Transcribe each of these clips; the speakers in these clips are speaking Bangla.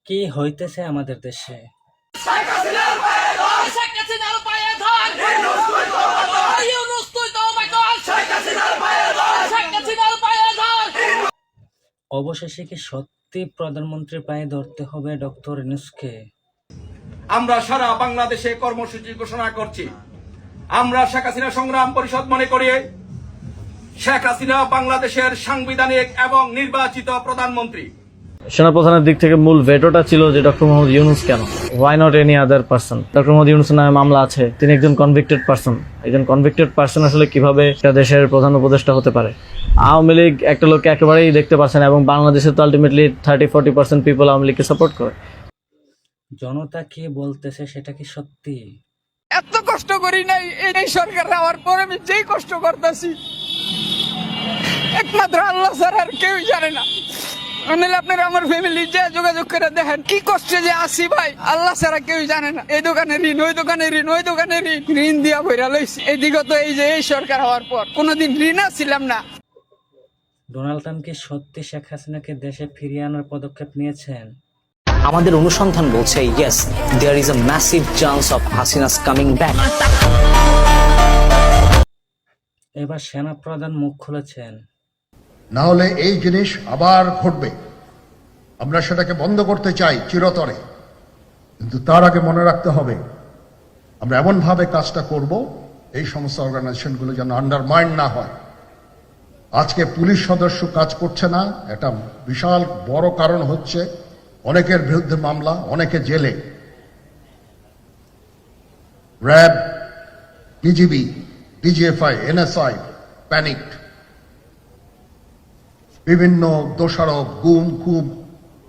কি হইতেছে আমাদের দেশে? অবশেষে কি সত্যি প্রধানমন্ত্রীর পায়ে ধরতে হবে ডক্টর ইউনূসকে? আমরা সারা বাংলাদেশে কর্মসূচি ঘোষণা করছি। আমরা শেখ হাসিনা সংগ্রাম পরিষদ মনে করি শেখ হাসিনা বাংলাদেশের সাংবিধানিক এবং নির্বাচিত প্রধানমন্ত্রী। সেনাপ্রধানের দিক থেকে মূল ভেটোটা ছিল যে ডক্টর মোহাম্মদ ইউনূস কেন, why not any other person. Doctor Mohammad ইউনূসের নামে মামলা আছে, তিনি একজন কনভিক্টেড পারসন। একজন কনভিক্টেড পারসন আসলে কিভাবে একটা দেশের প্রধান উপদেষ্টা হতে পারে? আওয়ামী লীগ একটা লোককে একেবারেই দেখতে পাচ্ছে না, এবং বাংলাদেশে তো আলটিমেটলি 30-40% পিপল আওয়ামী লীগকে সাপোর্ট করে। জনতা কি বলতেছে সেটা কি সত্যি? এত কষ্ট করি নাই এই সরকার হওয়ার পর, আমি যেই কষ্ট করতেছি একমাত্র আল্লাহ ছাড়া আর কেউ জানে না। আপনারা আমার ফ্যামিলি যে যোগাযোগ করে দেখেন কি কষ্টে যে আসি ভাই, আল্লাহ ছাড়া কেউ জানে না। এই দোকানে ঋণ, ওই দোকানে ঋণ, ওই দোকানে ঋণ দিয়া ভইরা লইছি। এই বিগত এই যে এই সরকার হওয়ার পর কোনোদিন ঋণ ছিলাম না। ডোনাল্ড ট্রাম্প কি সত্যি শেখ হাসিনাকে দেশে ফিরিয়ে আনার পদক্ষেপ নিয়েছেন? আমাদের অনুসন্ধান বলছে yes, there is a massive chance of Hasina's coming back. এবার সেনাপ্রধান মুখ খুলেছেন। না হলে এই জিনিস আবার ঘটবে। আমরা সেটাকে বন্ধ করতে চাই চিরতরে, কিন্তু তার আগে মনে রাখতে হবে আমরা এমনভাবে কাজটা করব এই সমস্ত অর্গানাইজেশনগুলো যেন আন্ডারমাইন্ড না হয়। আজকে পুলিশ সদস্য কাজ করছে না, একটা বিশাল বড় কারণ হচ্ছে অনেকের বিরুদ্ধে মামলা, অনেকে জেলে। RAB, BGB, DGFI, NSI panicked. বিভিন্ন দোষারোপ,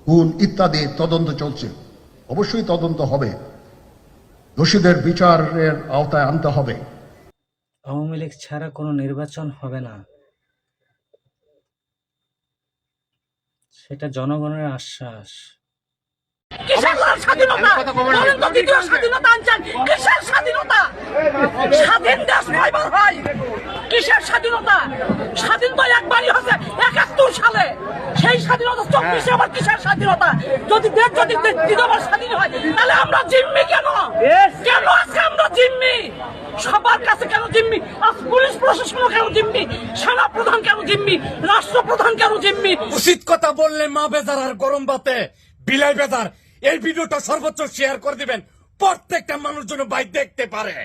খুন ইত্যাদি তদন্ত চলছে। অবশ্যই তদন্ত হবে, দোষীদের বিচারের আওতায় আনতে হবে। আওয়ামী লীগ ছাড়া কোনো নির্বাচন হবে না, সেটা জনগণের আশ্বাস। কিসের স্বাধীনতা? বলেন তো, দ্বিতীয় স্বাধীনতা আনছেন? কিসের স্বাধীনতা? স্বাধীন দেশ কয়বার হয়? কিসের স্বাধীনতা? স্বাধীন তো একবারই হচ্ছে ৭১ সালে। সেই স্বাধীনতা ২৪-এ আবার কিসের স্বাধীনতা? যদি দেশ দ্বিতীয়বার স্বাধীন হয় তাহলে আমরা জিম্মি কেন? কেন আজকে আমরা জিম্মি? সবার কাছে কেন জিম্মি? আজ পুলিশ প্রশাসনও কেন জিম্মি? সেনা প্রধান কেন জিম্মি? রাষ্ট্রপ্রধান কেন জিম্মি? উচিত কথা বললে মা বেজার আর গরম ভাতে বিলাই বেজার। এই ভিডিওটা সর্বোচ্চ শেয়ার করে দিবেন, প্রত্যেকটা মানুষ যেন ভাই দেখতে পারে।